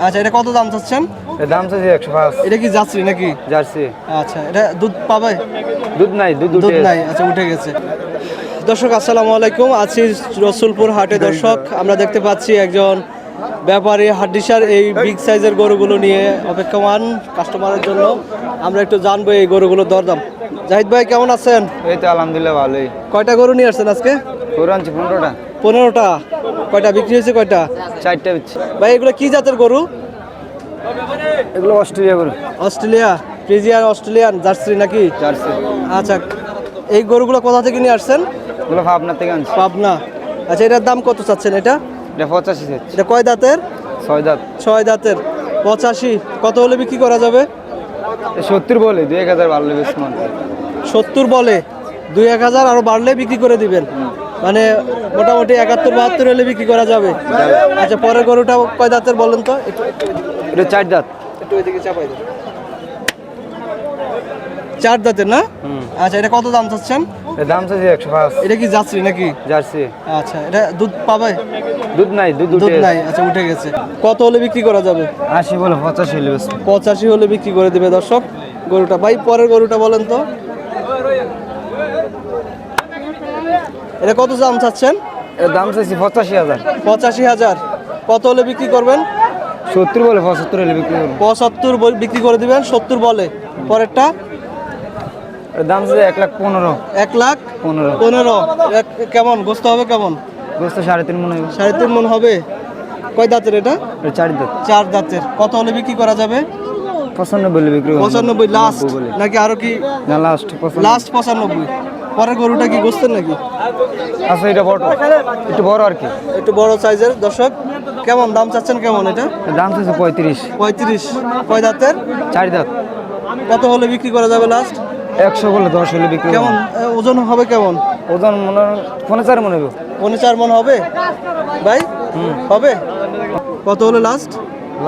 আচ্ছা, এটা কত দাম চাচ্ছেন? এর দাম চাচ্ছি 105। এটা কি জার্সি নাকি? জার্সি। আচ্ছা, এটা দুধ পাবে? দুধ নাই, দুধ নাই। আচ্ছা, উঠে গেছে। দর্শক আসসালামু আলাইকুম, আছি রসুলপুর হাটে। দর্শক আমরা দেখতে পাচ্ছি একজন ব্যাপারী হাড্ডিসার এই বিগ সাইজের গরুগুলো নিয়ে অপেক্ষমান কাস্টমারের জন্য। আমরা একটু জানবো এই গরুগুলোর দরদাম। জাহিদ ভাই কেমন আছেন? এই তো আলহামদুলিল্লাহ ভালোই। কয়টা গরু নিয়ে আসছেন আজকে? গরু আনছি 15টা। 15টা। কয়টা বিক্রি হয়েছে? কয়টা? 4টা বিচ্ছি। ভাই এগুলো কি জাতের গরু? এগুলো অস্ট্রেলিয়া গরু। অস্ট্রেলিয়া ফ্রিজিয়ান, অস্ট্রেলিয়ান জার্সি নাকি? জার্সি। আচ্ছা, এই গরুগুলো কোথা থেকে নিয়ে আসছেন? এগুলো পাবনা থেকে আনছি। পাবনা। আচ্ছা, এটার দাম কত চাচ্ছেন? এটা এটা 85 চাচ্ছি। এটা কয় দাঁতের? 6 দাঁত। 6 দাঁতের। 85। কত হলে বিক্রি করা যাবে? 70 বলে 2-1000 ভালো বেশ মান। 70 বলে 2-1000 আরো বাড়লে বিক্রি করে দিবেন। মানে মোটামুটি 71-72 হলে বিক্রি করা যাবে। আচ্ছা, পরের গরুটা কয় দাঁতের বলেন তো? এটা 4 দাঁত। একটু ওইদিকে চাপাই দেন। 4 দাঁতের না? আচ্ছা, এটা কত দাম চাচ্ছেন? এর দাম চাচ্ছি 105। এটা কি জার্সি নাকি? জার্সি। আচ্ছা, এটা দুধ পাবে? দুধ নাই, দুধ নাই। আচ্ছা, উঠে গেছে। কত হলে বিক্রি করা যাবে? 80 বলে 85 হলে বেশ। 85 হলে বিক্রি করে দিবে দর্শক গরুটা। ভাই পরের গরুটা বলেন তো? এটা কত দাম চাচ্ছেন? এর দাম চাচ্ছি 85,000। 85,000। কত হলে বিক্রি করবেন? 70 বলে 75 হলে বিক্রি করব। 75 বিক্রি করে দিবেন। 70 বলে। পরেরটা? এর দাম চাচ্ছি 1,15,000। 1,15,000। কেমন গোস্ত হবে? কেমন গোস্ত 3.5 মণ হবে। 3.5 মণ হবে। কয় দাঁতের এটা? 4 দাঁত। 4 দাঁতের। কত হলে বিক্রি করা যাবে? 95 বলে বিক্রি করব। 95 লাস্ট নাকি আরো কি? না, লাস্ট 95। লাস্ট 95। পরের গরুটা কি গোস্তের নাকি? আচ্ছা, এটা বড়, একটু বড় আর কি, একটু বড় সাইজের। দর্শক কেমন দাম চাচ্ছেন? কেমন এটা? দাম চাচ্ছে 35। 35। কয় দাঁতের? 4 দাঁত। কত হলে বিক্রি করা যাবে লাস্ট? 100 বলে 10 হলে বিক্রি করব। কেমন ওজন হবে? কেমন ওজন মনে 15 মণ হবে। 15 মণ হবে ভাই? হবে। কত হলে লাস্ট?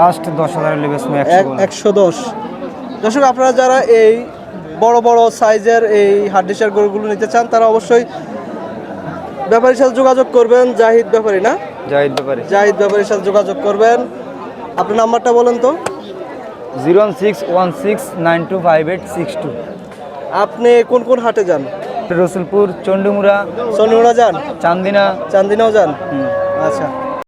লাস্ট 10,000 হলে বেশ 110। দর্শক আপনারা যারা এই বড় বড় সাইজের এই হাড্ডিসার গরুগুলো নিতে চান তারা অবশ্যই ব্যাপারীর সাথে যোগাযোগ করবেন। জাহিদ ব্যাপারী না? জাহিদ ব্যাপারী। জাহিদ ব্যাপারীর সাথে যোগাযোগ করবেন। আপনার নাম্বারটা বলেন তো? 01616925862। আপনি কোন কোন হাটে যান? রসুলপুর, চন্ডীমুড়া চন্ডীমুড়া যান? চান্দিনা। চান্দিনাও যান? আচ্ছা।